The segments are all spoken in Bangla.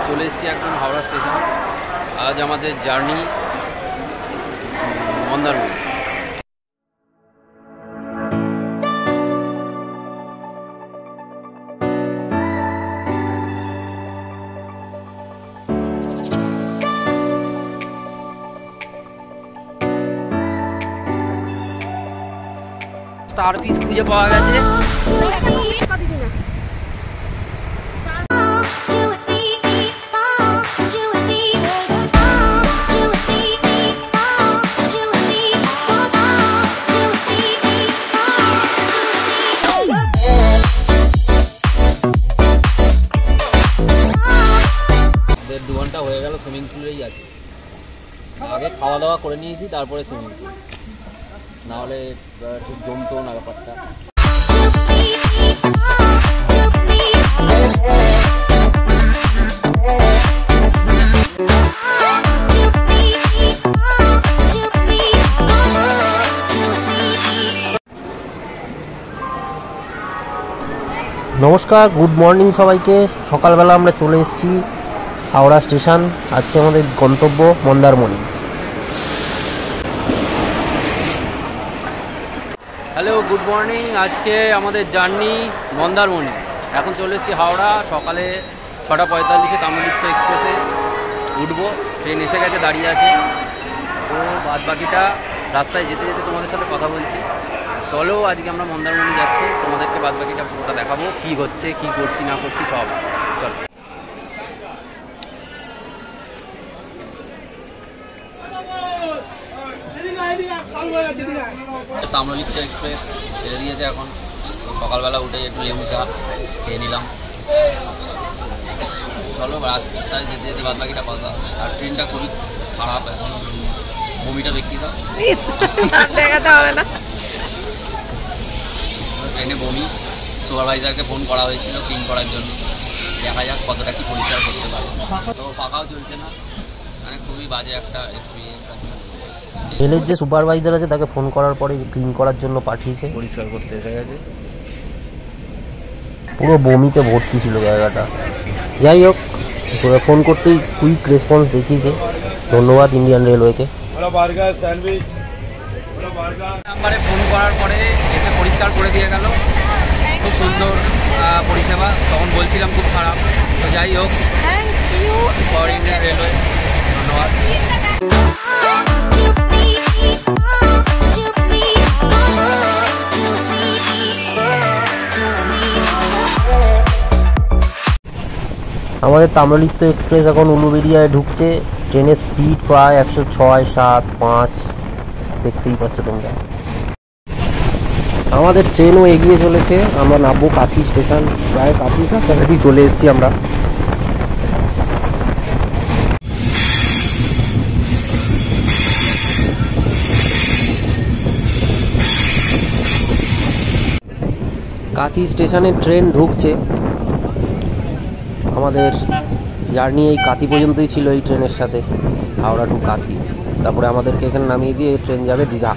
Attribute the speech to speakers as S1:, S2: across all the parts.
S1: চলে এসেছি একদম হাওড়া স্টেশন। আজ আমাদের জার্নি মন্দারমণি। স্টার পিস খুঁজে পাওয়া গেছে। দেড় 2 ঘন্টা হয়ে গেল সুইমিং পুলেই আছে। আগে খাওয়া দাওয়া করে নিয়েছি, তারপরে সুইমিং পুল, নাহলে ঠিক জমতো না ব্যাপারটা।
S2: নমস্কার, গুড মর্নিং সবাইকে। সকালবেলা আমরা চলে এসেছি হাওড়া স্টেশন। আজকে আমাদের গন্তব্য মন্দারমণি।
S1: Hello, good morning. আজকে আমাদের জার্নি মন্দারমণি। এখন চলে এসেছি হাওড়া। সকালে 6:45 তাম্রলিপ্ত এক্সপ্রেসে উঠবো। ট্রেন এসে গেছে, দাঁড়িয়ে আছে। তো বাদ বাকিটা রাস্তায় যেতে যেতে তোমাদের সাথে কথা বলছি। চলো, আজকে আমরা মন্দারমণি যাচ্ছি, তোমাদেরকে বাদ বাকিটা পুরোটা দেখাবো, কী হচ্ছে, কী করছি না করছি সব। চলো। তাম্রলিপ্ত এক্সপ্রেস ছেড়ে দিয়েছে এখন। সকালবেলা উঠে একটু লেবু চা খেয়ে নিলাম। চলো, রাস্তায় যেতে যেতে বাদ বাকিটা কথা। আর ট্রেনটা খুবই খারাপ, এখন বমিটা দেখিয়ে দাও। দেখাতে হবে না, ট্রেনে বমি। সুপারভাইজারকে ফোন করা হয়েছিল ক্লিন করার জন্য। দেখা যাক কতটা কি পরিষ্কার করতে পারে। তো পাকাও চলছে না, মানে খুবই বাজে একটা এক্সপিরিয়েন্স।
S2: রেলের যে সুপারভাইজার আছে তাকে ফোন করার পরে ক্লিন করার জন্য পাঠিয়েছে,
S1: পরিষ্কার করতে এসে গেছে।
S2: পুরো বমিতে ভর্তি ছিল জায়গাটা। যাই হোক, ফোন করতেই কুইক রেসপন্স দেখিয়েছে। ধন্যবাদ ইন্ডিয়ান রেলওয়েকে।
S1: নাম্বারে ফোন করার পরে এসে পরিষ্কার করে দিয়ে গেল। খুব সুন্দর পরিষেবা। তখন বলছিলাম খুব খারাপ। তো যাই হোক, thank you for Indian railway, ধন্যবাদ।
S2: আমাদের তাম্রলিপ্ত এক্সপ্রেস এখন উলুবেড়িয়ায় ঢুকছে। ট্রেনের স্পিড প্রায় 106, 7, 5 দেখতেই পাচ্ছ তোমরা। আমাদের ট্রেনও এগিয়ে চলেছে। আমরা নামবো কাঁথি স্টেশন। প্রায় কাঁথির কাছাকাছি চলে এসেছি আমরা। কাঁথি স্টেশনে ট্রেন ঢুকছে। আমাদের জার্নি এই কাঁথি পর্যন্তই ছিল এই ট্রেনের সাথে, হাওড়া টু কাঁথি। তারপরে আমাদেরকে এখানে নামিয়ে দিয়ে ট্রেন যাবে দীঘা।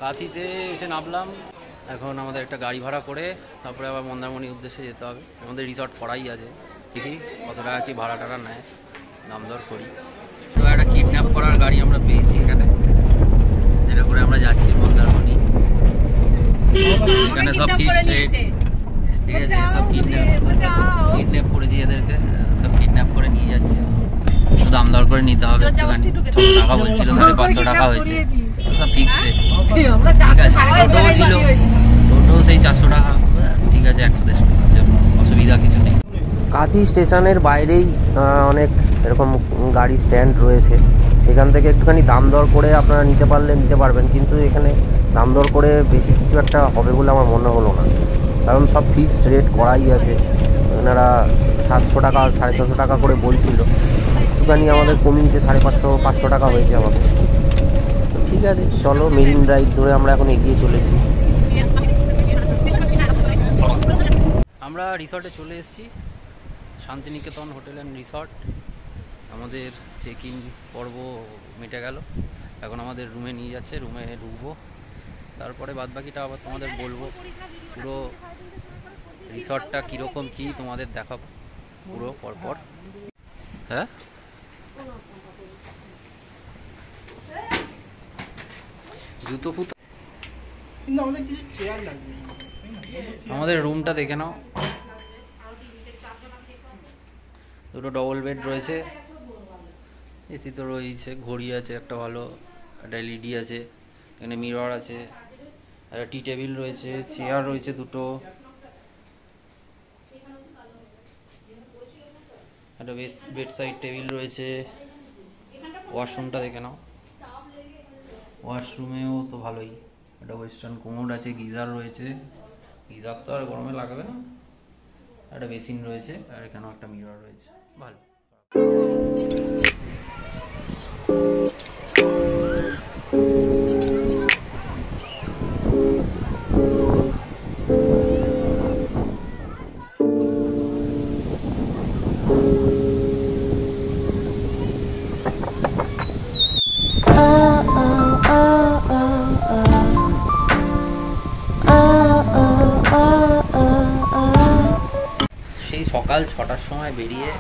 S1: কাঁথিতে এসে নামলাম। এখন আমাদের একটা গাড়ি ভাড়া করে তারপরে আবার মন্দারমণির উদ্দেশ্যে যেতে হবে। আমাদের রিসর্ট করাই আছে, দেখি কত টাকা কি ভাড়া টাড়া নেয়, দাম দর করি। তো একটা কিডন্যাপ করার গাড়ি আমরা পেয়েছি এখানে, যেটা করে আমরা যাচ্ছি মন্দারমণি। এখানে সব ফিক্সড রেট, ঠিক আছে। সব কিডন্যাপ করেছি এদেরকে, সব কিডন্যাপ করে নিয়ে যাচ্ছে। শুধু দাম দর করে নিতে হবে। একটুখানি 6 টাকা বলছিল, 550 টাকা হয়েছে। সব ফিক্সড রেট, ঠিক আছে। টোটো ছিল, টোটো সেই 400 টাকা, ঠিক আছে। 100-150 টাকার জন্য অসুবিধা কিছু নেই।
S2: কাঁথি স্টেশনের বাইরেই অনেক এরকম গাড়ি স্ট্যান্ড রয়েছে। সেখান থেকে একটুখানি দাম দর করে আপনারা নিতে পারলে নিতে পারবেন, কিন্তু এখানে দাম দর করে বেশি কিছু একটা হবে বলে আমার মনে হলো না, কারণ সব ফিক্সড রেট করাই আছে। ওনারা 700 টাকা 650 টাকা করে বলছিল, একটুখানি আমাদের কমিয়েছে 550 টাকা হয়েছে আমাদের। ঠিক আছে, চলো মেরিন ড্রাইভ ধরে আমরা এখন এগিয়ে চলেছি।
S1: আমরা রিসর্টে চলে এসেছি। Shantiniketan hotel and resort. আমাদের চেক ইন পর্ব মিটে গেল, এখন আমাদের রুমে নিয়ে যাচ্ছে, রুমে ঢুকবো, তারপরে বাদবাকিটা আবার তোমাদের বলবো। পুরো রিসর্টটা কীরকম কী তোমাদের দেখাবো পুরো পরপর। হ্যাঁ, জুতো ফুতো। আমাদের রুমটা দেখে নাও, দুটো ডবল বেড রয়েছে, এসি তো রয়েছে, ঘড়ি আছে একটা ভালো, একটা এলইডি আছে, এখানে মিরর আছে, একটা টি টেবিল রয়েছে, চেয়ার রয়েছে দুটো, একটা বেড সাইড টেবিল রয়েছে। ওয়াশরুমটা দেখে নাও, ওয়াশরুমেও তো ভালোই, একটা ওয়েস্টার্ন কোমোড আছে, গিজার রয়েছে, গিজার তো আর গরমে লাগবে না, একটা বেসিন রয়েছে, আর এখানেও একটা মিরর রয়েছে, ভালো। সেই সকাল 6টার সময় বেরিয়ে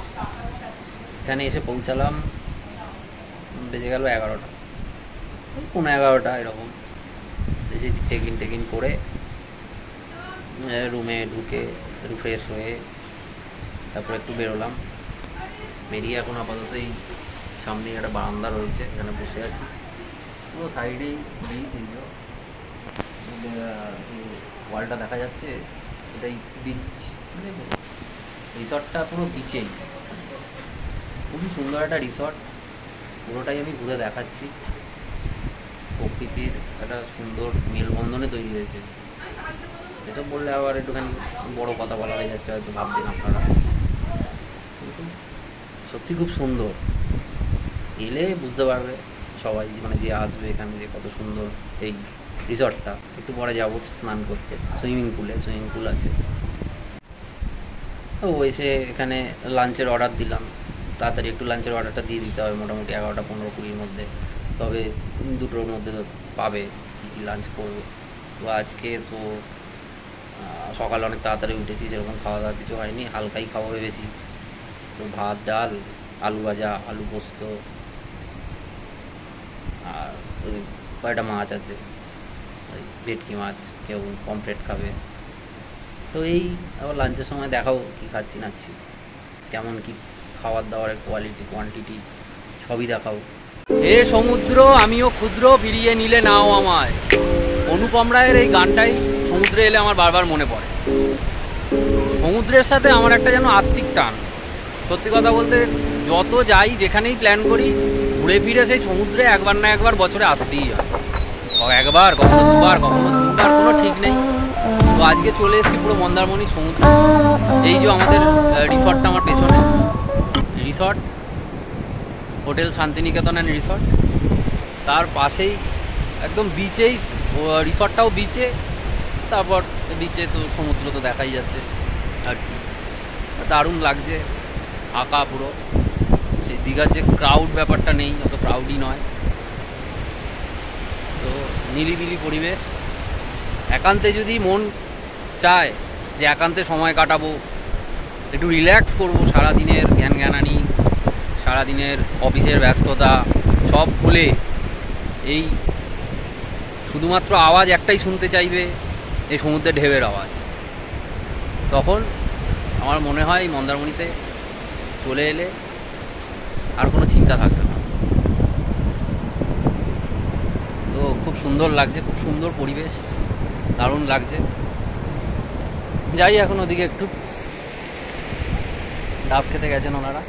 S1: এখানে এসে পৌঁছালাম, বেজে গেল 11টা, 11:15 এরকম। এসে চেক ইন করে রুমে ঢুকে একটু ফ্রেশ হয়ে তারপরে একটু বেরোলাম। বেরিয়ে এখন আপাতত এই সামনেই একটা বারান্দা রয়েছে, এখানে বসে আছি। পুরো সাইডেই বিচ, এই ওয়ালটা দেখা যাচ্ছে, এটাই বিচ, মানে রিসর্টটা পুরো বিচেই। খুবই সুন্দর একটা রিসর্ট, পুরোটাই আমি ঘুরে দেখাচ্ছি। প্রকৃতির একটা সুন্দর মেলবন্ধনে তৈরি হয়েছে। এসব বললে আবার একটুখানি বড় কথা বলা হয়ে যাচ্ছে, হয়তো ভাববেন আপনারা, কিন্তু সত্যি খুব সুন্দর। এলে বুঝতে পারবে সবাই, মানে যে আসবে এখানে, যে কত সুন্দর এই রিসর্টটা। একটু পরে যাবো স্নান করতে সুইমিং পুল আছে। ও এসে এখানে লাঞ্চের অর্ডার দিলাম, তাড়াতাড়ি একটু লাঞ্চের অর্ডারটা দিয়ে দিতে হবে, মোটামুটি 11টা 15-20 মধ্যে, তবে 2টোর মধ্যে তো পাবে কী কী লাঞ্চ করবে। তো আজকে তো সকালে অনেক তাড়াতাড়ি উঠেছি, সেরকম খাওয়া দাওয়া কিছু হয়নি, হালকাই খাওয়া ভেবেছি। তো ভাত, ডাল, আলু ভাজা, আলু পোস্ত, আর কয়েকটা মাছ আছে, ওই ভেটকি মাছ, কেউ পমফ্রেট খাবে। তো এই আবার লাঞ্চের সময় দেখাবো কী খাচ্ছি নাচ্ছি, কেমন কি খাবার দাবারের কোয়ালিটি কোয়ান্টিটি সবই দেখাবো। হে সমুদ্র আমিও ক্ষুদ্র, ফিরিয়ে নিলে নাও আমায়। অনুপম রায়ের এই গানটাই সমুদ্রে এলে আমার বারবার মনে পড়ে। সমুদ্রের সাথে আমার একটা যেন আত্মিক টান। সত্যি কথা বলতে, যত যাই, যেখানেই প্ল্যান করি, ঘুরে ফিরে সেই সমুদ্রে একবার না একবার বছরে আসতেই হয়। একবার, কখনো দুবার, কখনো তিনবার, কোনো ঠিক নেই। তো আজকে চলে এসেছি পুরো মন্দারমণি সমুদ্র। এই যে আমাদের রিসর্টটা আমার পেছনে, resort hotel Shantiniketan and resort, তার পাশেই একদম বিচেই, রিসর্টটাও বিচে, তারপর বিচে তো সমুদ্র তো দেখাই যাচ্ছে আর কি। দারুণ লাগছে, আঁকা পুরো। সেই দীঘার যে ক্রাউড ব্যাপারটা নেই, অত ক্রাউডই নয়, তো নিরিবিলি পরিবেশ। একান্তে যদি মন চায় যে একান্তে সময় কাটাবো, একটু রিল্যাক্স করবো, সারাদিনের জ্ঞানানি, সারাদিনের অফিসের ব্যস্ততা সব ভুলে এই শুধুমাত্র আওয়াজ একটাই শুনতে চাইবে, এই সমুদ্রের ঢেউয়ের আওয়াজ, তখন আমার মনে হয় মন্দারমণিতে চলে এলে আর কোনো চিন্তা থাকবে না। তো খুব সুন্দর লাগছে, খুব সুন্দর পরিবেশ, দারুণ লাগছে। যাই এখন ওদিকে, একটু ডাব খেতে গেছেন ওনারা,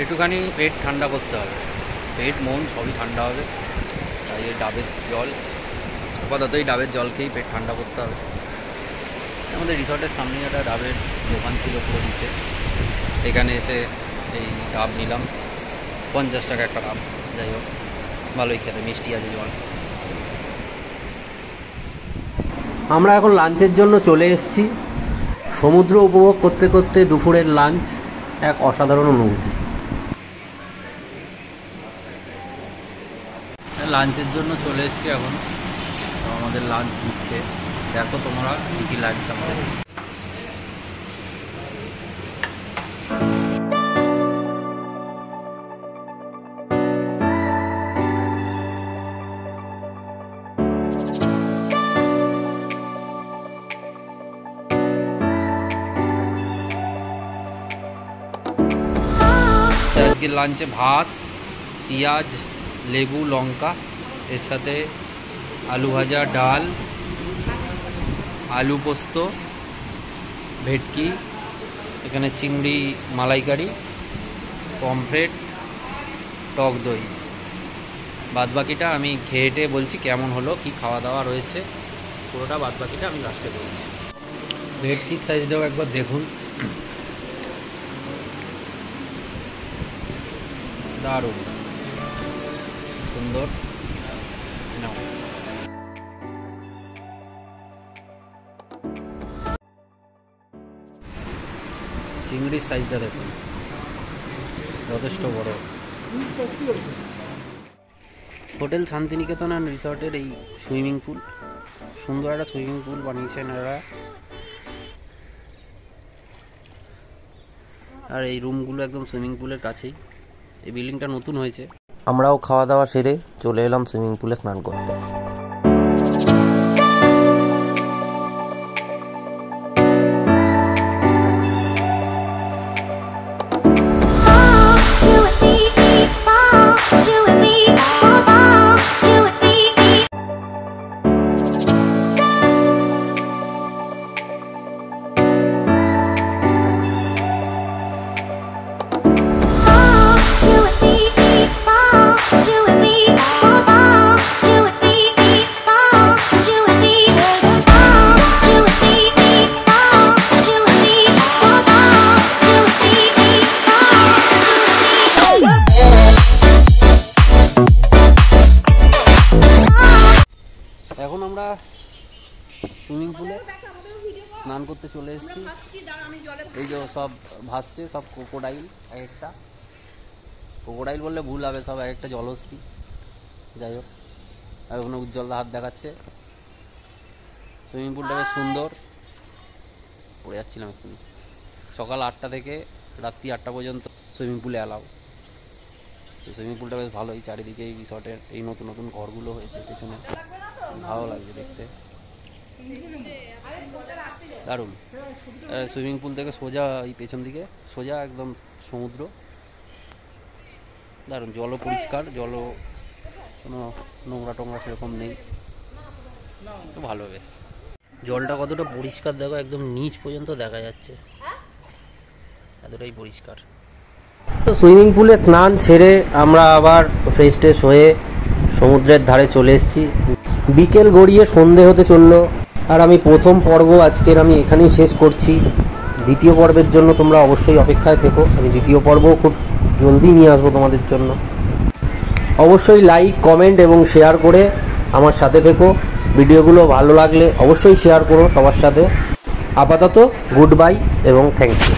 S1: একটুখানি পেট ঠান্ডা করতে হবে, পেট মন সবই ঠান্ডা হবে। তাই এই ডাবের জল, আপাতত এই ডাবের জল খেয়েই পেট ঠান্ডা করতে হবে। আমাদের রিসর্টের সামনে একটা ডাবের দোকান ছিল পুরো নিচে, এখানে এসে এই ডাব নিলাম, 50 টাকা একটা ডাব। যাই হোক, ভালোই খেতে, মিষ্টি আছে জল।
S2: আমরা এখন লাঞ্চের জন্য চলে এসেছি। সমুদ্র উপভোগ করতে করতে দুপুরের লাঞ্চ এক অসাধারণ অনুভূতি।
S1: লাঞ্চের জন্য চলে এসেছি এখন, আমাদের লাঞ্চ দিচ্ছে। দেখো তোমরা কী কী লাঞ্চ আমাদের। আজকে লাঞ্চে ভাত, পেঁয়াজ, লেবু, লঙ্কা, এর সাথে আলু ভাজা, ডাল, আলু পোস্ত, ভেটকি, এখানে চিংড়ি মালাইকারি, পমফ্রেট, টক দই। বাদবাকিটা আমি খেয়ে বলছি কেমন হলো, কি খাওয়া দাওয়া রয়েছে, পুরোটা বাদবাকিটা আমি লাস্টে বলছি। ভেটকির সাইজটাও একবার দেখুন, দারুণ সুন্দর। নাও চিংড়ির সাইজটা দেখুন, যথেষ্ট বড়। হোটেল শান্তিনিকেতন অ্যান্ড রিসর্টের এই সুইমিং পুল, সুন্দর একটা সুইমিং পুল বানিয়েছেন এরা। আর এই রুমগুলো একদম সুইমিং পুলের কাছেই। এই বিল্ডিংটা নতুন হয়েছে।
S2: আমরাও খাওয়া দাওয়া সেরে চলে এলাম সুইমিং পুলে স্নান করতে।
S1: এখন আমরা সুইমিং পুলে স্নান করতে চলে এসেছি। এই যে সব ভাসছে, সব ক্রোকোডাইল, এক একটা ক্রোকোডাইল বললে ভুল হবে, সব এক একটা জলহস্তী। যাই হোক, আর ওখানে উজ্জ্বল হাত দেখাচ্ছে। সুইমিং পুলটা বেশ সুন্দর। পড়ে যাচ্ছিলাম এক্ষুনি। সকাল 8টা থেকে রাত্রি 8টা পর্যন্ত সুইমিং পুলে অ্যালাউ। সুইমিং পুলটা বেশ ভালোই, চারিদিকে এই রিসর্টের এই নতুন নতুন ঘরগুলো হয়েছে পেছনে, ভালো লাগছে দেখতে, দারুণ। সুইমিং পুল থেকে সোজা এই পেছন দিকে সোজা একদম সমুদ্র, দারুণ। জলও পরিষ্কার, জলও কোনো নোংরা টোংরা সেরকম নেই, ভালো বেশ। জলটা কতটা পরিষ্কার দেখো, একদম নিচ পর্যন্ত দেখা যাচ্ছে, এতটাই পরিষ্কার।
S2: তো সুইমিং পুলে স্নান সেরে আমরা আবার ফ্রেশ ট্রেশ হয়ে সমুদ্রের ধারে চলে এসেছি। বিকেল গড়িয়ে সন্ধে হতে চললো, আর আমি প্রথম পর্ব আজকের আমি এখানেই শেষ করছি। দ্বিতীয় পর্বের জন্য তোমরা অবশ্যই অপেক্ষায় থেকো, আমি দ্বিতীয় পর্বও খুব জলদি নিয়ে আসবো তোমাদের জন্য। অবশ্যই লাইক, কমেন্ট এবং শেয়ার করে আমার সাথে থেকো। ভিডিওগুলো ভালো লাগলে অবশ্যই শেয়ার করো সবার সাথে। আপাতত গুড বাই এবং থ্যাংক ইউ।